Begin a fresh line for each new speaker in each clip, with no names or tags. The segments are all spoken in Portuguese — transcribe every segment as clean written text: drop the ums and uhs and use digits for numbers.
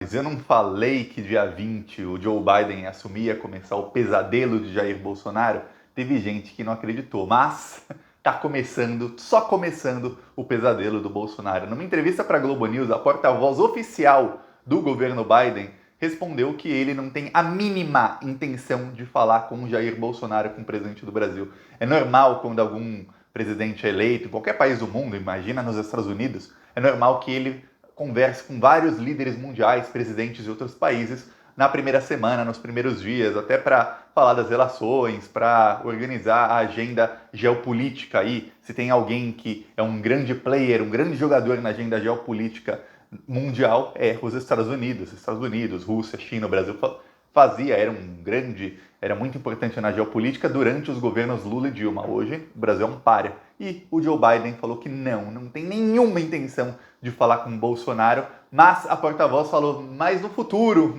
Mas eu não falei que dia 20 o Joe Biden ia assumir, ia começar o pesadelo de Jair Bolsonaro? Teve gente que não acreditou, mas tá começando, só começando o pesadelo do Bolsonaro. Numa entrevista para a Globo News, a porta-voz oficial do governo Biden respondeu que ele não tem a mínima intenção de falar com Jair Bolsonaro, com o presidente do Brasil. É normal quando algum presidente é eleito, em qualquer país do mundo, imagina nos Estados Unidos, é normal que ele converse com vários líderes mundiais, presidentes de outros países, na primeira semana, nos primeiros dias, até para falar das relações, para organizar a agenda geopolítica aí. Se tem alguém que é um grande player, um grande jogador na agenda geopolítica mundial, é os Estados Unidos. Estados Unidos, Rússia, China, o Brasil fazia, era muito importante na geopolítica durante os governos Lula e Dilma. Hoje, o Brasil é um pária. E o Joe Biden falou que não tem nenhuma intenção de falar com o Bolsonaro, mas a porta-voz falou, mas no futuro,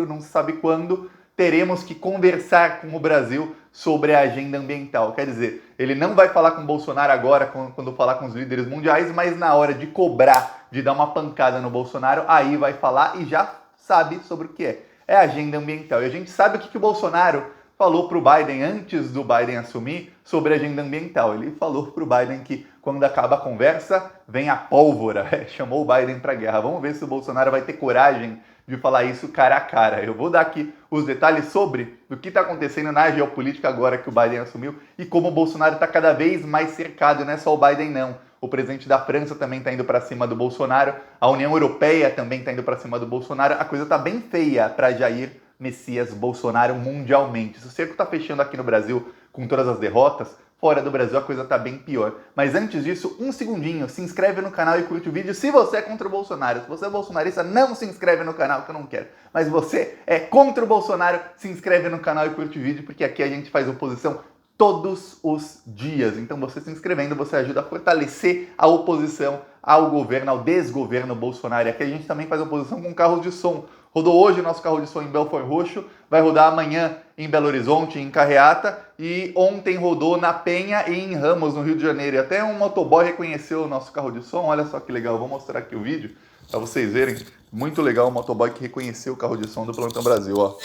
não se sabe quando, teremos que conversar com o Brasil sobre a agenda ambiental. Quer dizer, ele não vai falar com o Bolsonaro agora, quando falar com os líderes mundiais, mas na hora de cobrar, de dar uma pancada no Bolsonaro, aí vai falar e já sabe sobre o que é. É a agenda ambiental. E a gente sabe o que o Bolsonaro falou para o Biden, antes do Biden assumir, sobre a agenda ambiental. Ele falou para o Biden que quando acaba a conversa, vem a pólvora. Chamou o Biden para a guerra. Vamos ver se o Bolsonaro vai ter coragem de falar isso cara a cara. Eu vou dar aqui os detalhes sobre o que está acontecendo na geopolítica agora que o Biden assumiu e como o Bolsonaro está cada vez mais cercado. Não é só o Biden, não. O presidente da França também está indo para cima do Bolsonaro. A União Europeia também está indo para cima do Bolsonaro. A coisa está bem feia para Jair Messias Bolsonaro mundialmente. Se o cerco está fechando aqui no Brasil com todas as derrotas, fora do Brasil a coisa está bem pior. Mas antes disso, um segundinho, se inscreve no canal e curte o vídeo se você é contra o Bolsonaro. Se você é bolsonarista, não se inscreve no canal que eu não quero. Mas você é contra o Bolsonaro, se inscreve no canal e curte o vídeo, porque aqui a gente faz oposição todos os dias. Então você se inscrevendo, você ajuda a fortalecer a oposição ao governo, ao desgoverno Bolsonaro. E aqui a gente também faz oposição com carros de som. Rodou hoje o nosso carro de som em Belford Roxo, vai rodar amanhã em Belo Horizonte, em Carreata, e ontem rodou na Penha e em Ramos, no Rio de Janeiro. E até um motoboy reconheceu o nosso carro de som, olha só que legal, eu vou mostrar aqui o vídeo para vocês verem. Muito legal o motoboy que reconheceu o carro de som do Plantão Brasil, ó.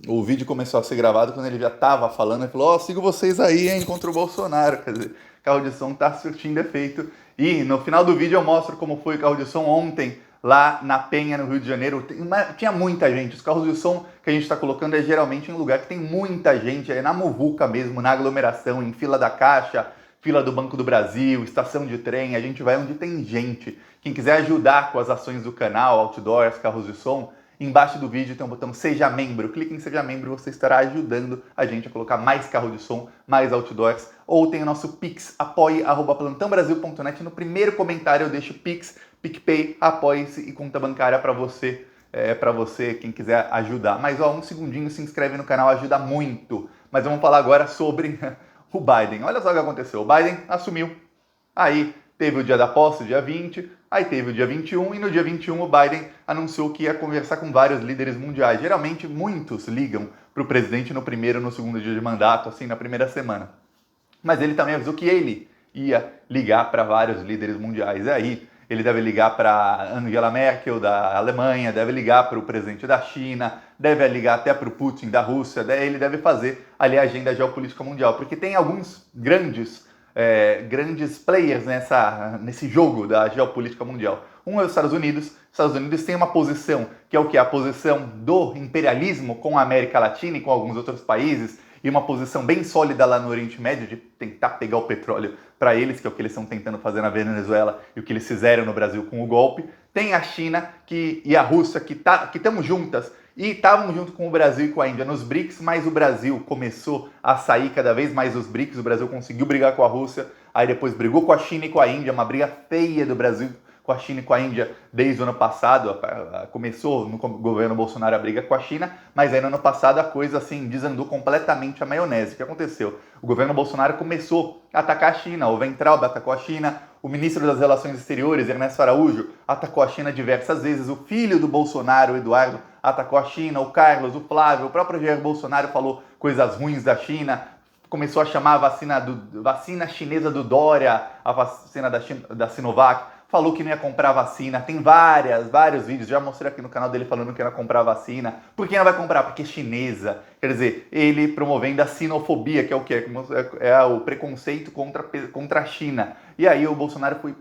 O vídeo começou a ser gravado quando ele já estava falando, ele falou, sigo vocês aí, hein, contra o Bolsonaro. Quer dizer, o carro de som tá surtindo efeito. E no final do vídeo eu mostro como foi o carro de som ontem, lá na Penha, no Rio de Janeiro. Tinha muita gente. Os carros de som que a gente está colocando é geralmente em lugar que tem muita gente, é na muvuca mesmo, na aglomeração, em fila da Caixa, fila do Banco do Brasil, estação de trem. A gente vai onde tem gente. Quem quiser ajudar com as ações do canal, outdoors, carros de som, embaixo do vídeo tem um botão Seja Membro. Clique em Seja Membro e você estará ajudando a gente a colocar mais carro de som, mais outdoors. Ou tem o nosso Pix, apoie@plantãobrasil.net. No primeiro comentário eu deixo Pix, PicPay, apoie-se e conta bancária para você, quem quiser ajudar. Mas um segundinho, se inscreve no canal, ajuda muito. Mas vamos falar agora sobre o Biden. Olha só o que aconteceu. O Biden assumiu. Aí teve o dia da posse, dia 20, aí teve o dia 21, e no dia 21 o Biden anunciou que ia conversar com vários líderes mundiais. Geralmente, muitos ligam para o presidente no primeiro ou no segundo dia de mandato, assim, na primeira semana. Mas ele também avisou que ele ia ligar para vários líderes mundiais. E aí, ele deve ligar para Angela Merkel, da Alemanha, deve ligar para o presidente da China, deve ligar até para o Putin, da Rússia, ele deve fazer ali a agenda geopolítica mundial, porque tem alguns grandes players nesse jogo da geopolítica mundial. Um é os Estados Unidos. Os Estados Unidos tem uma posição que é o que? A posição do imperialismo com a América Latina e com alguns outros países, e uma posição bem sólida lá no Oriente Médio de tentar pegar o petróleo para eles, que é o que eles estão tentando fazer na Venezuela e o que eles fizeram no Brasil com o golpe. Tem a China e a Rússia que estamos juntas, e estavam junto com o Brasil e com a Índia nos BRICS, mas o Brasil começou a sair cada vez mais dos BRICS. O Brasil conseguiu brigar com a Rússia, aí depois brigou com a China e com a Índia, uma briga feia do Brasil com a China e com a Índia desde o ano passado. Começou no governo Bolsonaro a briga com a China, mas aí no ano passado a coisa assim desandou completamente a maionese. O que aconteceu? O governo Bolsonaro começou a atacar a China, o Weintraub atacou a China, o ministro das Relações Exteriores, Ernesto Araújo, atacou a China diversas vezes, o filho do Bolsonaro, Eduardo, atacou a China, o Carlos, o Flávio, o próprio Jair Bolsonaro falou coisas ruins da China, começou a chamar a vacina chinesa do Dória, a vacina da Sinovac, falou que não ia comprar vacina, tem vários vídeos, já mostrei aqui no canal dele falando que não ia comprar vacina. Por que não vai comprar? Porque é chinesa. Quer dizer, ele promovendo a sinofobia, que é o quê? É o preconceito contra a China. E aí o Bolsonaro foi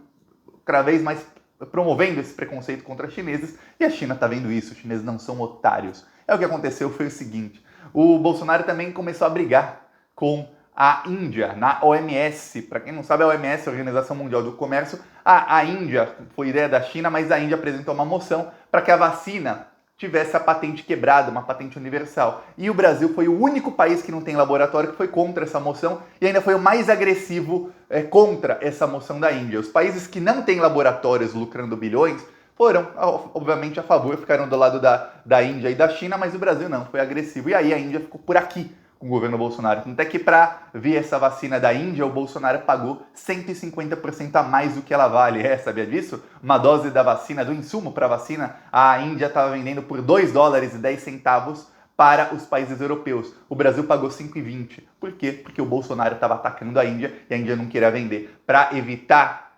cada vez mais promovendo esse preconceito contra os chineses, e a China está vendo isso, os chineses não são otários. O que aconteceu foi o seguinte, o Bolsonaro também começou a brigar com a Índia, na OMS. Para quem não sabe, a OMS, a Organização Mundial do Comércio, a Índia foi ideia da China, mas a Índia apresentou uma moção para que a vacina tivesse a patente quebrada, uma patente universal. E o Brasil foi o único país que não tem laboratório que foi contra essa moção e ainda foi o mais agressivo contra essa moção da Índia. Os países que não têm laboratórios lucrando bilhões foram, obviamente, a favor, ficaram do lado da Índia e da China, mas o Brasil não, foi agressivo. E aí a Índia ficou por aqui com o governo Bolsonaro. Até que para vir essa vacina da Índia, o Bolsonaro pagou 150% a mais do que ela vale. Sabia disso? Uma dose da vacina, do insumo para a vacina, a Índia estava vendendo por $2,10 para os países europeus. O Brasil pagou 5,20. Por quê? Porque o Bolsonaro estava atacando a Índia e a Índia não queria vender. Para evitar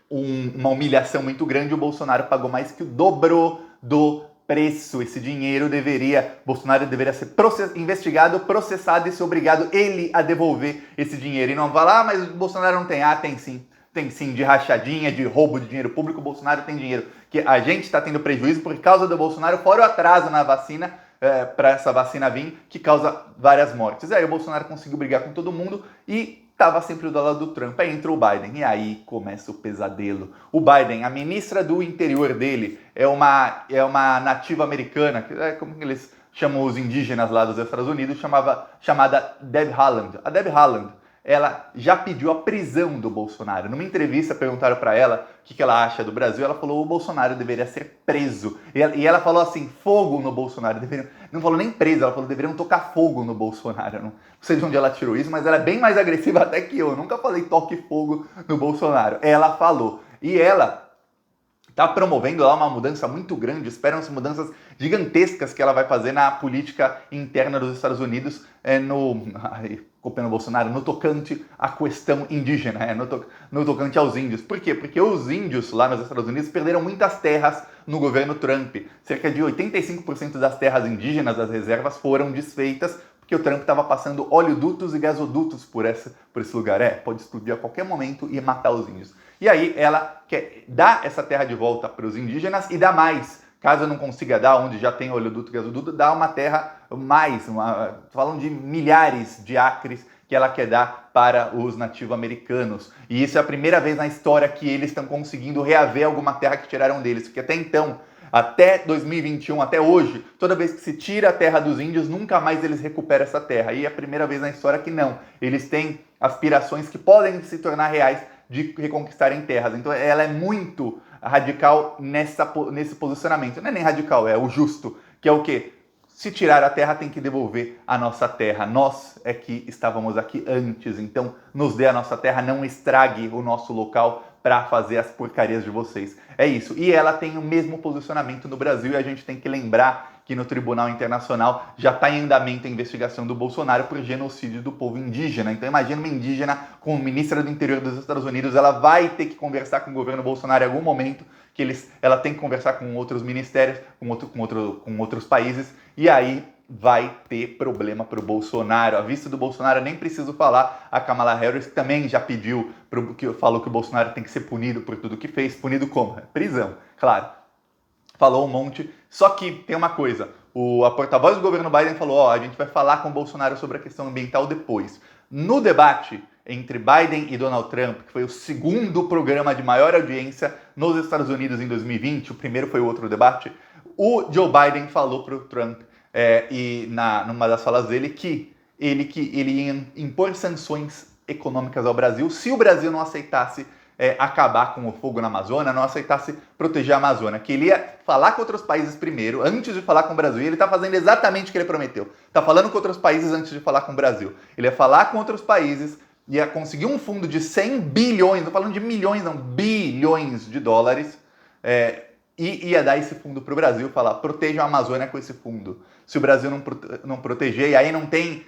uma humilhação muito grande, o Bolsonaro pagou mais que o dobro do preço. Esse dinheiro Bolsonaro deveria ser investigado, processado e ser obrigado ele a devolver esse dinheiro. E não falar, mas o Bolsonaro não tem. Tem sim. Tem sim, de rachadinha, de roubo de dinheiro público, o Bolsonaro tem dinheiro. Que a gente está tendo prejuízo por causa do Bolsonaro, fora o atraso na vacina, para essa vacina vir, que causa várias mortes. Aí o Bolsonaro conseguiu brigar com todo mundo e estava sempre do lado do Trump. Aí entrou o Biden, e aí começa o pesadelo. O Biden, a ministra do interior dele, é uma nativa americana, como que eles chamam os indígenas lá dos Estados Unidos, chamada Deb Haaland. A Deb Haaland, ela já pediu a prisão do Bolsonaro. Numa entrevista, perguntaram para ela o que ela acha do Brasil. Ela falou que o Bolsonaro deveria ser preso. E ela falou assim, fogo no Bolsonaro. Não falou nem preso, ela falou que deveriam tocar fogo no Bolsonaro. Não sei de onde ela tirou isso, mas ela é bem mais agressiva até que eu. Nunca falei toque fogo no Bolsonaro. Ela falou. E ela está promovendo lá uma mudança muito grande, esperam-se mudanças gigantescas que ela vai fazer na política interna dos Estados Unidos, copiando o Bolsonaro, no tocante à questão indígena, no tocante aos índios. Por quê? Porque os índios lá nos Estados Unidos perderam muitas terras no governo Trump. Cerca de 85% das terras indígenas, das reservas, foram desfeitas porque o Trump estava passando oleodutos e gasodutos por esse lugar. Pode explodir a qualquer momento e matar os índios. E aí ela quer dar essa terra de volta para os indígenas e dar mais. Caso não consiga dar, onde já tem oleoduto e gasoduto, dá uma terra mais, falando de milhares de acres que ela quer dar para os nativo-americanos. E isso é a primeira vez na história que eles estão conseguindo reaver alguma terra que tiraram deles, porque até então, até 2021, até hoje, toda vez que se tira a terra dos índios, nunca mais eles recuperam essa terra. E é a primeira vez na história que não. Eles têm aspirações que podem se tornar reais de reconquistarem terras. Então ela é muito radical nesse posicionamento. Não é nem radical, é o justo, que é o quê? Se tirar a terra, tem que devolver a nossa terra. Nós é que estávamos aqui antes, então nos dê a nossa terra, não estrague o nosso local para fazer as porcarias de vocês. É isso. E ela tem o mesmo posicionamento no Brasil e a gente tem que lembrar que no Tribunal Internacional já está em andamento a investigação do Bolsonaro por genocídio do povo indígena. Então imagina uma indígena como ministra do interior dos Estados Unidos, ela vai ter que conversar com o governo Bolsonaro em algum momento, que ela tem que conversar com outros ministérios, com outros países, e aí vai ter problema para o Bolsonaro. A vista do Bolsonaro, nem preciso falar, a Kamala Harris também já falou que o Bolsonaro tem que ser punido por tudo que fez. Punido como? Prisão, claro. Falou um monte, só que tem uma coisa, a porta-voz do governo Biden falou, a gente vai falar com o Bolsonaro sobre a questão ambiental depois. No debate entre Biden e Donald Trump, que foi o segundo programa de maior audiência nos Estados Unidos em 2020, o primeiro foi o outro debate, o Joe Biden falou para o Trump, numa das falas dele, que ele ia impor sanções econômicas ao Brasil se o Brasil não aceitasse acabar com o fogo na Amazônia, não aceitasse proteger a Amazônia, que ele ia falar com outros países primeiro, antes de falar com o Brasil, e ele está fazendo exatamente o que ele prometeu. Está falando com outros países antes de falar com o Brasil. Ele ia falar com outros países, ia conseguir um fundo de 100 bilhões, não falando de milhões, não, bilhões de dólares, e ia dar esse fundo para o Brasil, falar, protejam a Amazônia com esse fundo. se o Brasil não proteger, e aí não tem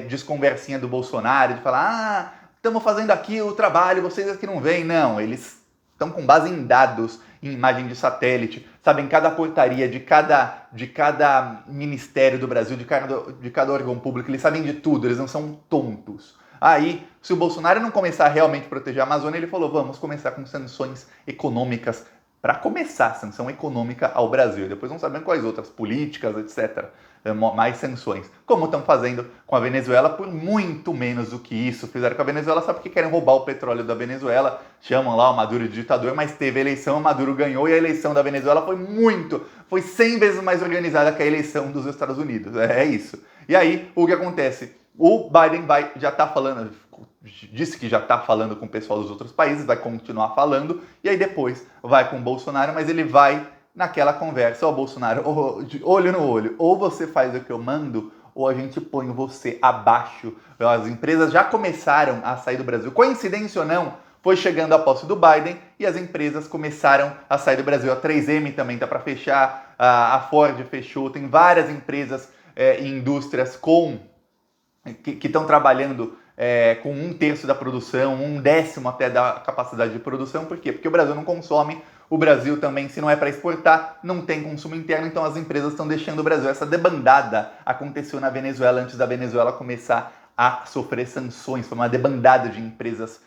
desconversinha do Bolsonaro, de falar, estamos fazendo aqui o trabalho, vocês aqui não veem. Não, eles estão com base em dados, em imagem de satélite, sabem cada portaria de cada ministério do Brasil, de cada órgão público, eles sabem de tudo, eles não são tontos. Aí, se o Bolsonaro não começar a realmente proteger a Amazônia, ele falou, vamos começar com sanções econômicas, para começar, sanção econômica ao Brasil. Depois não sabemos quais outras, políticas, etc. Mais sanções. Como estão fazendo com a Venezuela por muito menos do que isso. Fizeram com a Venezuela só porque querem roubar o petróleo da Venezuela. Chamam lá o Maduro de ditador, mas teve eleição, o Maduro ganhou e a eleição da Venezuela foi 100 vezes mais organizada que a eleição dos Estados Unidos. É isso. E aí, o que acontece? O Biden já está falando, disse que já está falando com o pessoal dos outros países, vai continuar falando, e aí depois vai com o Bolsonaro, mas ele vai naquela conversa, ó Bolsonaro, olho no olho, ou você faz o que eu mando, ou a gente põe você abaixo. As empresas já começaram a sair do Brasil, coincidência ou não, foi chegando a posse do Biden e as empresas começaram a sair do Brasil. A 3M também está para fechar, a Ford fechou, tem várias empresas e indústrias que estão trabalhando com 1/3 da produção, 1/10 até da capacidade de produção. Por quê? Porque o Brasil não consome, o Brasil também, se não é para exportar, não tem consumo interno, então as empresas estão deixando o Brasil. Essa debandada aconteceu na Venezuela antes da Venezuela começar a sofrer sanções. Foi uma debandada de empresas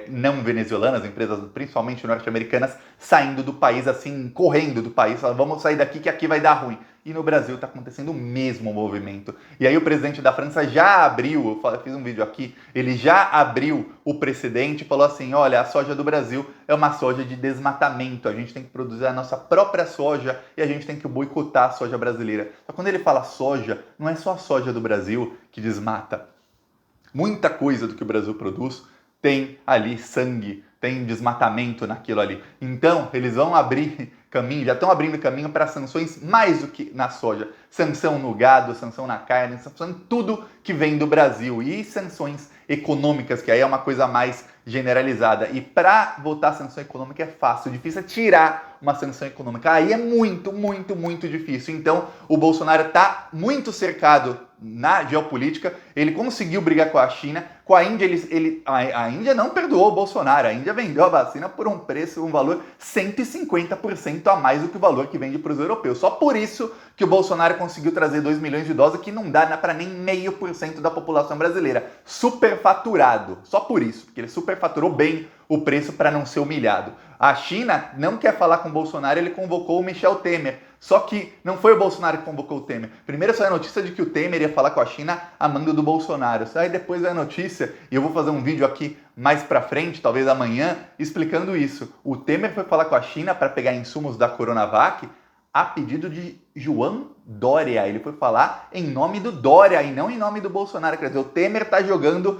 não venezuelanas, empresas principalmente norte-americanas, saindo do país, assim, correndo do país, falando, vamos sair daqui que aqui vai dar ruim. E no Brasil está acontecendo o mesmo movimento. E aí o presidente da França já abriu, eu fiz um vídeo aqui, ele já abriu o precedente e falou assim, olha, a soja do Brasil é uma soja de desmatamento, a gente tem que produzir a nossa própria soja e a gente tem que boicotar a soja brasileira. Só quando ele fala soja, não é só a soja do Brasil que desmata. Muita coisa do que o Brasil produz tem ali sangue, tem desmatamento naquilo ali. Então, eles vão abrir caminho, já estão abrindo caminho para sanções mais do que na soja. Sanção no gado, sanção na carne, sanção em tudo que vem do Brasil. E sanções econômicas, que aí é uma coisa mais generalizada. E para votar sanção econômica é fácil, difícil é tirar uma sanção econômica. Aí é muito, muito, muito difícil. Então, o Bolsonaro está muito cercado na geopolítica, ele conseguiu brigar com a China, com a Índia, a Índia não perdoou o Bolsonaro, a Índia vendeu a vacina por um preço, um valor 150% a mais do que o valor que vende para os europeus. Só por isso que o Bolsonaro conseguiu trazer 2 milhões de doses, que não dá para nem 0,5% da população brasileira. Superfaturado, só por isso, porque ele superfaturou bem o preço para não ser humilhado. A China não quer falar com o Bolsonaro, ele convocou o Michel Temer. Só que não foi o Bolsonaro que convocou o Temer. Primeiro saiu a notícia de que o Temer ia falar com a China a mando do Bolsonaro. Aí depois veio a notícia, e eu vou fazer um vídeo aqui mais pra frente, talvez amanhã, explicando isso. O Temer foi falar com a China para pegar insumos da Coronavac a pedido de João Dória. Ele foi falar em nome do Dória e não em nome do Bolsonaro. Quer dizer, o Temer está jogando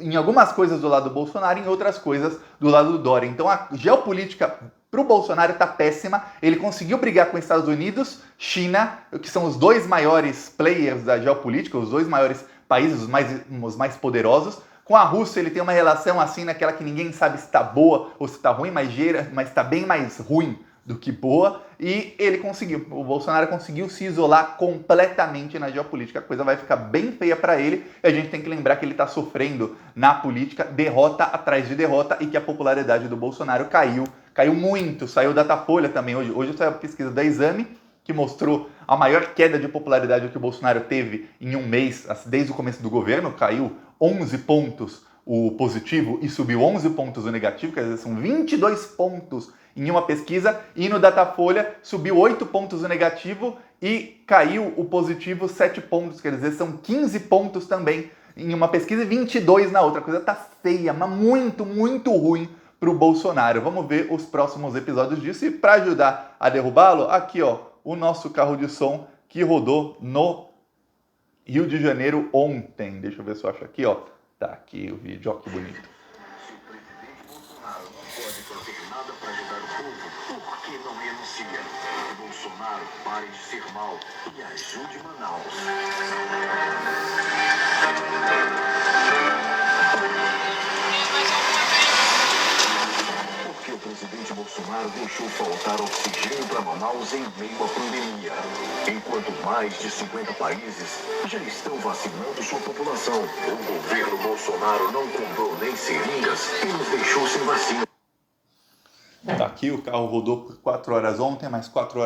em algumas coisas do lado do Bolsonaro e em outras coisas do lado do Dória. Então a geopolítica para o Bolsonaro está péssima. Ele conseguiu brigar com os Estados Unidos, China, que são os dois maiores players da geopolítica, os dois maiores países, os mais poderosos. Com a Rússia ele tem uma relação assim, naquela que ninguém sabe se está boa ou se está ruim, mas está bem mais ruim do que boa, e o Bolsonaro conseguiu se isolar completamente na geopolítica. A coisa vai ficar bem feia para ele, e a gente tem que lembrar que ele está sofrendo na política derrota atrás de derrota, e que a popularidade do Bolsonaro caiu muito. Saiu Datafolha também hoje saiu a pesquisa da Exame, que mostrou a maior queda de popularidade que o Bolsonaro teve em um mês, desde o começo do governo. Caiu 11 pontos o positivo e subiu 11 pontos o negativo, quer dizer, são 22 pontos em uma pesquisa, e no Datafolha subiu 8 pontos o negativo e caiu o positivo 7 pontos, quer dizer, são 15 pontos também em uma pesquisa e 22 na outra. A coisa tá feia, mas muito, muito ruim para o Bolsonaro. Vamos ver os próximos episódios disso, e para ajudar a derrubá-lo, aqui ó, o nosso carro de som que rodou no Rio de Janeiro ontem. Deixa eu ver se eu acho aqui, ó. Tá aqui o vídeo, ó, que bonito.
Se o presidente Bolsonaro não pode fazer nada para ajudar o povo, por que não renuncia? Bolsonaro, pare de ser mal e ajude Manaus. Porque o presidente Bolsonaro Bolsonaro deixou faltar oxigênio para Manaus em meio à pandemia, enquanto mais de 50 países já estão vacinando sua população. O governo Bolsonaro não comprou nem seringas e nos deixou sem vacina.
Tá aqui, o carro rodou por 4 horas ontem, mais 4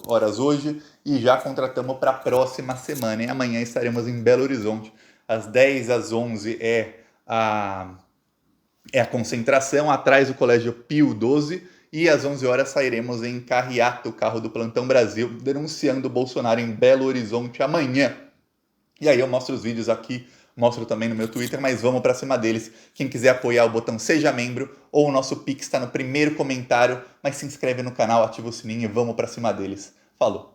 horas hoje e já contratamos para a próxima semana. E amanhã estaremos em Belo Horizonte. Às 10 às 11 é a concentração, atrás do Colégio Pio XII. E às 11 horas sairemos em carreata, o carro do Plantão Brasil, denunciando o Bolsonaro em Belo Horizonte amanhã. E aí eu mostro os vídeos aqui, mostro também no meu Twitter, mas vamos para cima deles. Quem quiser apoiar, o botão Seja Membro ou o nosso Pix está no primeiro comentário, mas se inscreve no canal, ativa o sininho e vamos para cima deles. Falou!